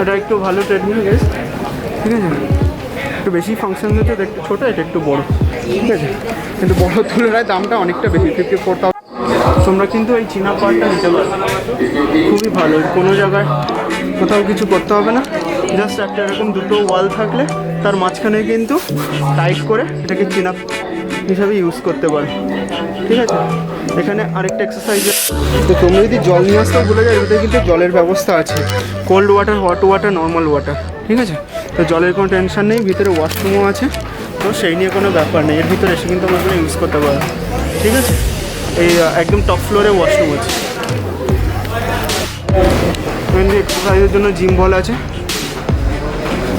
এটা একটু ভালো ট্রেডমিল গেস, ঠিক আছে, একটু বেশি ফাংশন দিতে, এটা একটু ছোটো, এটা একটু বড়ো, ঠিক আছে, কিন্তু বড়োর তুলনায় দামটা অনেকটা বেশি, 54,000। তোমরা কিন্তু এই চীনা পাওয়ারটা নিতে পারো, খুবই ভালো। কোনো জায়গায় কোথাও কিছু করতে হবে না, জাস্ট একটা এরকম দুটো ওয়াল থাকলে তার মাঝখানে কিন্তু টাইট করে এটাকে চীনা হিসাবে ইউজ করতে পারো, ঠিক আছে। এখানে আরেকটা এক্সারসাইজ, তো তোমরা যদি জল নিয়ে আসতে ভুলে যাও, এর ভিতরে কিন্তু জলের ব্যবস্থা আছে, cold water, hot water, normal water, ঠিক আছে। তো জলের কোনো টেনশন নেই, ভিতরে ওয়াশরুমও আছে, তো সেই নিয়ে কোনো ব্যাপার নেই। এর ভিতরে এসে কিন্তু আমরা ইউজ করতে পারো, ঠিক আছে। এই একদম টপ ফ্লোরে ওয়াশরুম আছে। এক্সারসাইজের জন্য জিম বল আছে,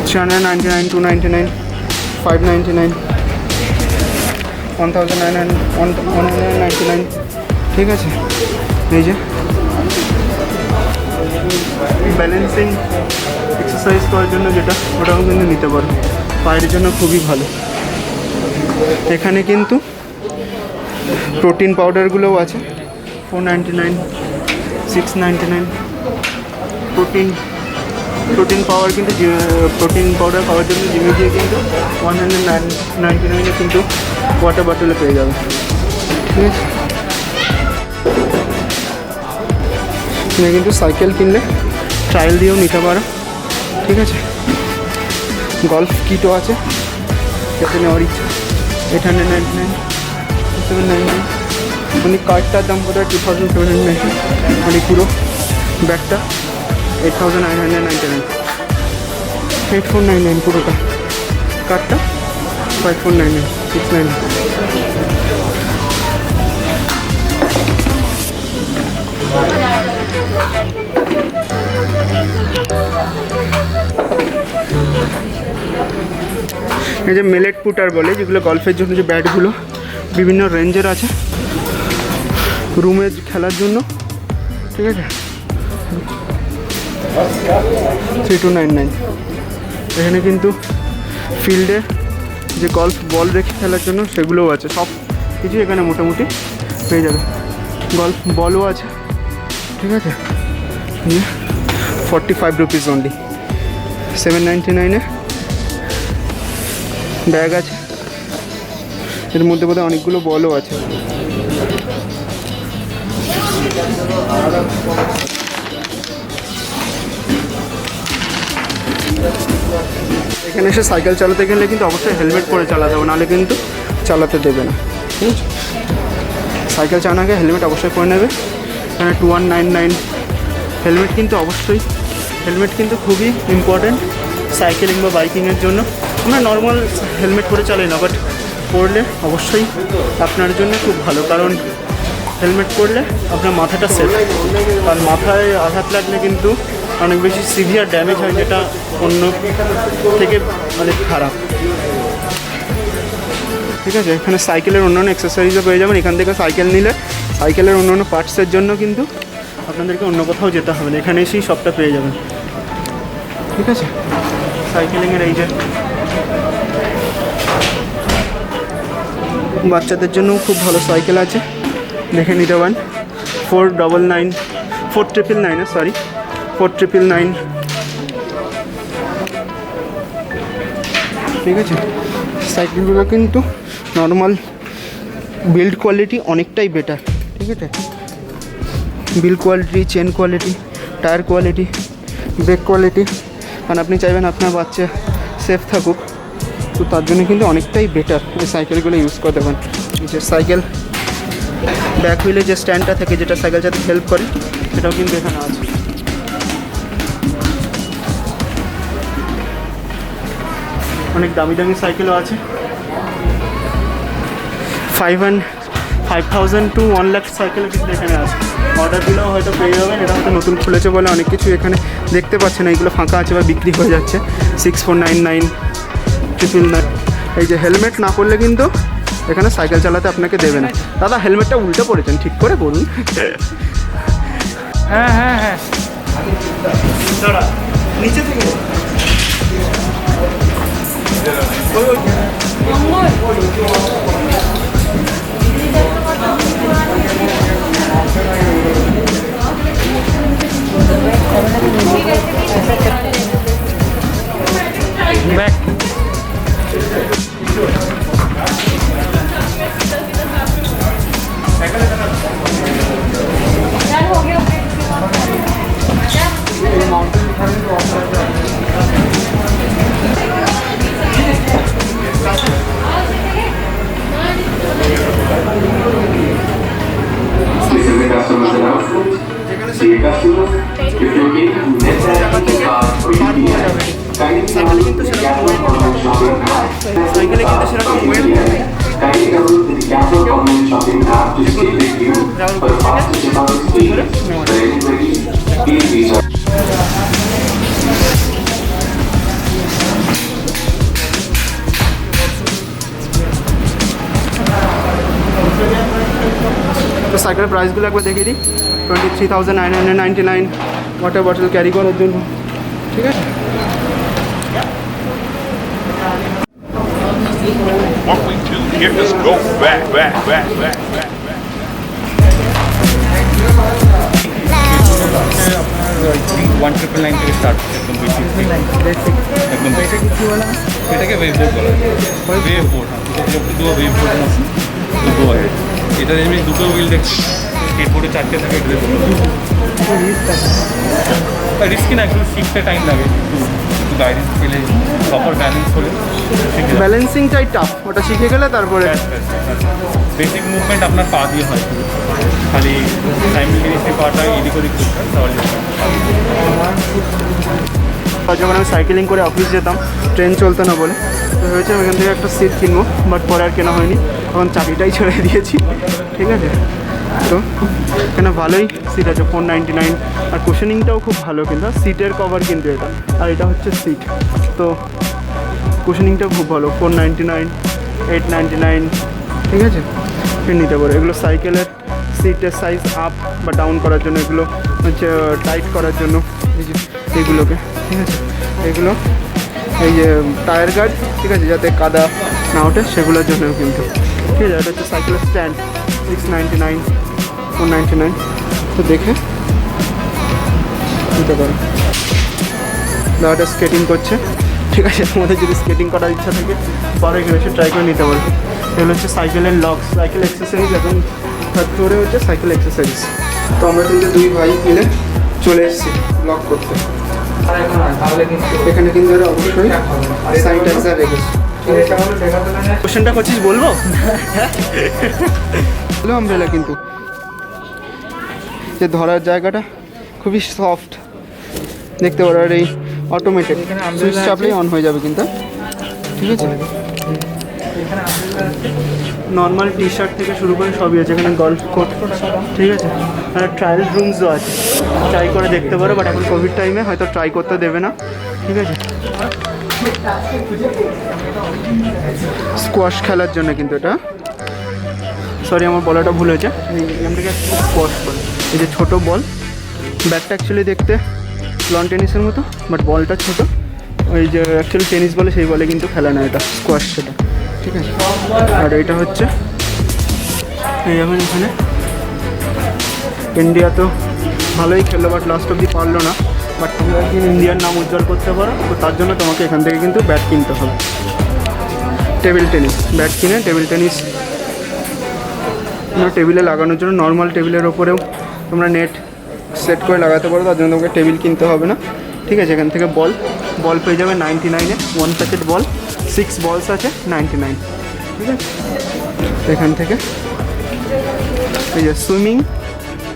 399, 299, 599, 1,999, ঠিক আছে। এই যে ব্যালেন্সিং এক্সারসাইজ করার জন্য যেটা, ওটাও কিন্তু নিতে পারো, পায়ের জন্য খুবই ভালো। এখানে কিন্তু প্রোটিন পাউডারগুলোও আছে, 499, 699। প্রোটিন পাওয়ার কিন্তু প্রোটিন পাউডার পাওয়ার জন্য জিমে গিয়ে কিন্তু 199 কিন্তু ওয়াটার বটলে পেয়ে যাবে, ঠিক আছে। এখানে কিন্তু সাইকেল কিনলে ট্রায়াল দিয়েও নিতে পারো, ঠিক আছে। গল্ফ কিটও আছে, যাতে নেওয়ার ইচ্ছা, 899, 799, মানে কার্ডটার দাম বোধ হয় 2,790, মানে পুরো ব্যাগটা 8,999, 8,499 পুরোটা, কার্ডটা 5,499, 699। এই যে মেলেট পুটার বলে, যেগুলো গল্ফের জন্য যে ব্যাটগুলো বিভিন্ন রেঞ্জের আছে, রুমে খেলার জন্য, ঠিক আছে, 3,299। এখানে কিন্তু ফিল্ডে যে গল্ফ বল রেখে খেলার জন্য সেগুলোও আছে, সব কিছু এখানে মোটামুটি পেয়ে যাবে। গল্ফ বলও আছে, ঠিক আছে, 45 রুপিস অনলি। 799 ব্যাগ আছে, এর মধ্যে বোধহয় অনেকগুলো বলও আছে। এখানে এসে সাইকেল চালাতে গেলে কিন্তু অবশ্যই হেলমেট পরে চালাতে হবে, নাহলে কিন্তু চালাতে দেবে না, ঠিক আছে। সাইকেল চালানোর আগে হেলমেট অবশ্যই পরে নেবে। এখানে 2199 হেলমেট কিন্তু অবশ্যই, হেলমেট কিন্তু খুবই ইম্পর্টেন্ট সাইকেলিং বা বাইকিংয়ের জন্য। আমরা নর্মাল হেলমেট পরে চালাই না, বাট পরলে অবশ্যই আপনার জন্য খুব ভালো, কারণ হেলমেট পরলে আপনার মাথাটা সেফ, কারণ মাথায় আঘাত লাগলে কিন্তু অনেক বেশি সিভিয়ার ড্যামেজ হয়, যেটা অন্য থেকে অনেক খারাপ, ঠিক আছে। এখানে সাইকেলের অন্যান্য এক্সারসাইজও পেয়ে যাবেন। এখান থেকে সাইকেল নিলে সাইকেলের অন্যান্য পার্টসের জন্য কিন্তু আপনাদেরকে অন্য কোথাও যেতে হবে না, এখানে এসেই সবটা পেয়ে যাবেন, ঠিক আছে। সাইকেলিংয়ের এই যে বাচ্চাদের জন্যও খুব ভালো সাইকেল আছে, দেখে নিতে পারেন। 4,999, ঠিক আছে। সাইকেলগুলো কিন্তু নর্মাল বিল্ড কোয়ালিটি অনেকটাই বেটার, ঠিক আছে। Build quality, chain quality, tyre quality, brake quality, কারণ আপনি চাইবেন আপনার বাচ্চা সেফ থাকুক, তো তার জন্য কিন্তু অনেকটাই বেটার এই সাইকেলগুলো ইউজ করতে পারেন। যে সাইকেল ব্যাক হুইলে যে স্ট্যান্ডটা থাকে, যেটা সাইকেল যাতে হেল্প করে, সেটাও কিন্তু এখানে আছে। অনেক দামি দামি সাইকেলও আছে, 5,000 to 1 লাখ সাইকেলও কিন্তু এখানে আছে। অর্ডার দিলেও হয়তো পেয়ে যাবেন, এটা হয়তো নতুন খুলেছে বলে অনেক কিছু এখানে দেখতে পাচ্ছেন, এইগুলো ফাঁকা আছে বা বিক্রি হয়ে যাচ্ছে। 6,499, 999। এই যে হেলমেট না পরলে কিন্তু এখানে সাইকেল চালাতে আপনাকে দেবে না। দাদা হেলমেটটা উল্টো পড়েছেন, ঠিক করে বলুন। হ্যাঁ হ্যাঁ হ্যাঁ, দাঁড়া, নিচে থেকে shopping app to stay with you for the fastest checkout experience. Ready, please reach out. তো সাইকেলের প্রাইসগুলো একবার দেখিয়ে দিই 23,999 ওয়াটার বটল ক্যারি করার জন্য, ঠিক আছে। What we do here is go back. 1999 থেকে স্টার্ট, একদম বেসিক, একদম বেসিক। এটাকে ওয়েভ বোর্ড বলা হয়, ওয়েভ বোর্ড। দুটো ওয়েভ বোর্ড আছে, দুটো আছে। এটা আমি দুটো হুইল দেখছি, স্কেটবোর্ডে 4টে থাকে, এটা রিস্কি না, একটু শিখতে টাইম লাগে, একটু গাইডেন্স পেলে, প্রপার ব্যালেন্স হলে শিখে যাবে। ব্যালেন্সিংটাই টাফ, ওটা শিখে গেলে তারপরে বেসিক মুভমেন্ট আপনার পা দিয়ে হয়, খালি সাইমিলটেনিয়াসলি পাটা এদিক ওদিক করতে হয়, তাহলে যখন আমি সাইকেলিং করে অফিস যেতাম, ট্রেন চলতো না বলে, তো হয়েছে ওইখান থেকে একটা সিট কিনবো, বাট পরে আর কেনা হয়নি, এখন চাবিটাই ছেড়ে দিয়েছি, ঠিক আছে। তো এখানে ভালোই সিট আছে, 499, আর কুশনিংটাও খুব ভালো, কিন্তু সিটের কভার কিন্তু এটা, আর এটা হচ্ছে সিট, তো কুশনিংটাও খুব ভালো, 499, 899, ঠিক আছে, নিতে পারো। এগুলো সাইকেলের সিটের সাইজ আপ বা ডাউন করার জন্য, এগুলো হচ্ছে টাইট করার জন্য, এই যে এইগুলোকে, ঠিক আছে। এগুলো এই যে টায়ার গার্ড, ঠিক আছে, যাতে কাদা না ওঠে, সেগুলোর জন্য কিন্তু, ঠিক আছে। এটা হচ্ছে সাইকেলের স্ট্যান্ড, 699, 499, তো দেখে নিতে পারো। দাদাটা স্কেটিং করছে, ঠিক আছে, তোমাদের যদি স্কেটিং করার ইচ্ছা থাকে পরে এখানে এসে ট্রাই করে নিতে পারো। এগুলো হচ্ছে সাইকেলের লক, সাইকেল অ্যাক্সেসরিজ, এখন থার্ড ফ্লোরে হচ্ছে সাইকেল অ্যাক্সেসরিজ। তো আমরা কিন্তু দুই ভাই মিলে চলে এসেছি লক করতে। এখানে কিন্তু অবশ্যই স্যানিটাইজার রেখেছি। কোশ্চেনটা করছিস বলবো? হলো আমব্রেলা, কিন্তু যে ধরার জায়গাটা খুবই সফট, দেখতে পারো। আর এই অটোমেটিক সুইচ চাপলেই অন হয়ে যাবে কিন্তু, ঠিক আছে। নর্মাল টি শার্ট থেকে শুরু করে সবই আছে এখানে, গল্ফ কোট, ঠিক আছে। আর ট্রায়াল রুমসও আছে, ট্রাই করে দেখতে পারো, বাট এখন কোভিড টাইমে হয়তো ট্রাই করতে দেবে না, ঠিক আছে। স্কোয়াশ খেলার জন্য কিন্তু এটা, সরি আমার বলাটা ভুল হয়েছে, এই গেমটাকে স্কোয়াশ বলে। এই যে ছোটো বল, ব্যাটটা অ্যাকচুয়ালি দেখতে লন টেনিসের মতো, বাট বলটা ছোটো, ওই যে অ্যাকচুয়ালি টেনিস বলে সেই বলে কিন্তু খেলা না, এটা স্কোয়াশ সেটা, ঠিক আছে। আর এটা হচ্ছে এই যেমন এখানে ইন্ডিয়া তো ভালোই খেললো, বাট লাস্ট অব্দি পারলো না, বাট তুমি একদিন ইন্ডিয়ার নাম উজ্জ্বল করতে পারো, তো তার জন্য তোমাকে এখান থেকে কিন্তু ব্যাট কিনতে হবে। টেবিল টেনিস ব্যাট কিনে টেবিল টেনিস টেবিলে লাগানোর জন্য, নর্মাল টেবিলের ওপরেও তোমরা নেট সেট করে লাগাতে পারো, তার জন্য তোমাকে টেবিল কিনতে হবে না, ঠিক আছে। এখান থেকে বল পেয়ে যাবে 99-এ, 1 প্যাকেট বল, 6 বলস আছে 99, ঠিক আছে। এখান থেকে এই যে সুইমিং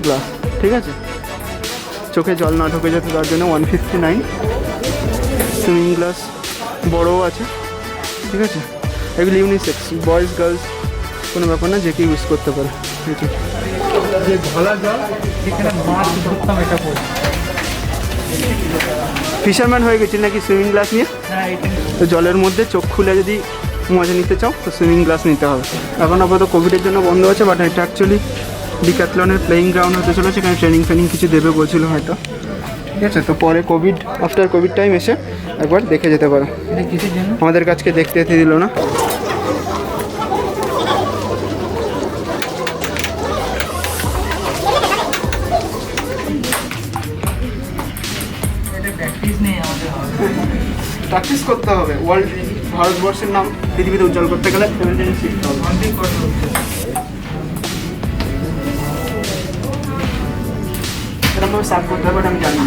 গ্লাস, ঠিক আছে, চোখে জল না ঢোকে যেতে, তার জন্য 159 সুইমিং গ্লাস, বড়ও আছে, ঠিক আছে। এগুলো ইউনিসেক্স, বয়েজ গার্লস কোনো ব্যাপার না, যে কেউ ইউজ করতে পারে, ঠিক আছে। যে ঘোলা জল যেখানে মাছ ধরতাম, এটা পড়ে ফিশারম্যান হয়ে গেছি নাকি সুইমিং গ্লাস নিয়ে, তো জলের মধ্যে চোখ খুলে যদি মজা নিতে চাও তো সুইমিং গ্লাস নিতে হবে। এখন আপাতত কোভিডের জন্য বন্ধ আছে, বাট এটা অ্যাকচুয়ালি ডিক্যাথলনের প্লেয়িং গ্রাউন্ড হতে চলেছে, এখানে ট্রেনিং কিছু দেবে বলছিল হয়তো, ঠিক আছে। তো পরে আফটার কোভিড টাইম এসে একবার দেখে যেতে পারো। আমাদের কাছকে দেখতে দিল না। প্র্যাকটিস করতে হবে, ভারতবর্ষের নাম পৃথিবীতে উজ্জ্বল করতে গেলে শিখতে হবে। এরকমভাবে সার্ভ করতে হবে, আমি জানি না,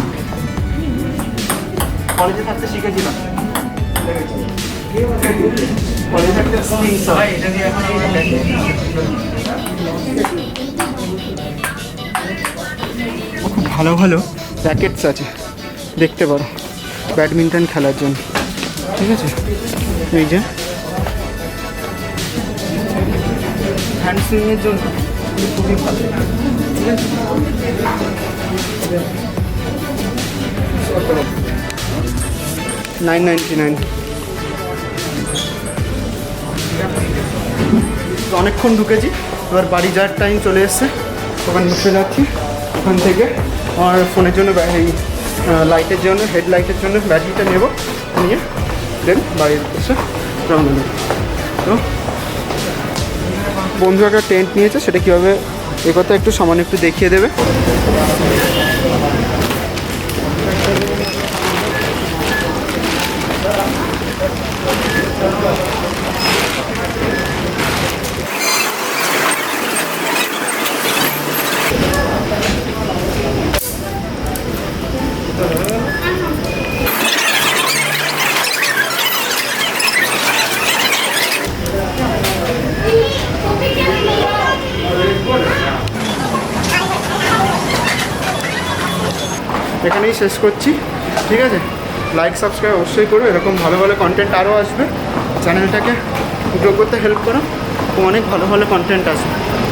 কলেজে থাকতে শিখেছিলাম, কলেজে থাকতে খুব ভালো ভালো র্যাকেটস আছে, দেখতে পারো ব্যাডমিন্টন খেলার জন্য, ঠিক আছে। এই যে হ্যান্ড সুইংয়ের জন্য কিন্তু খুবই ভালো, ঠিক আছে। 999। অনেকক্ষণ ঢুকেছি, এবার বাড়ি যাওয়ার টাইম চলে এসছে, ওখানে বসে যাচ্ছি। ওখান থেকে আমার ফোনের জন্য এই লাইটের জন্য, হেডলাইটের জন্য ব্যাটারিটা নেব, নিয়ে দেন বাড়ির এসে রওনা দেব। তো বন্ধু একটা টেন্ট নিয়েছে, সেটা কীভাবে এ কথা একটু সামান্য একটু দেখিয়ে দেবে। এখানেই শেষ করছি, ঠিক আছে। লাইক সাবস্ক্রাইব অবশ্যই করো, এরকম ভালো ভালো কন্টেন্ট আরও আসবে। চ্যানেলটাকে গ্রো করতে হেল্প করো, অনেক ভালো ভালো কন্টেন্ট আসবে।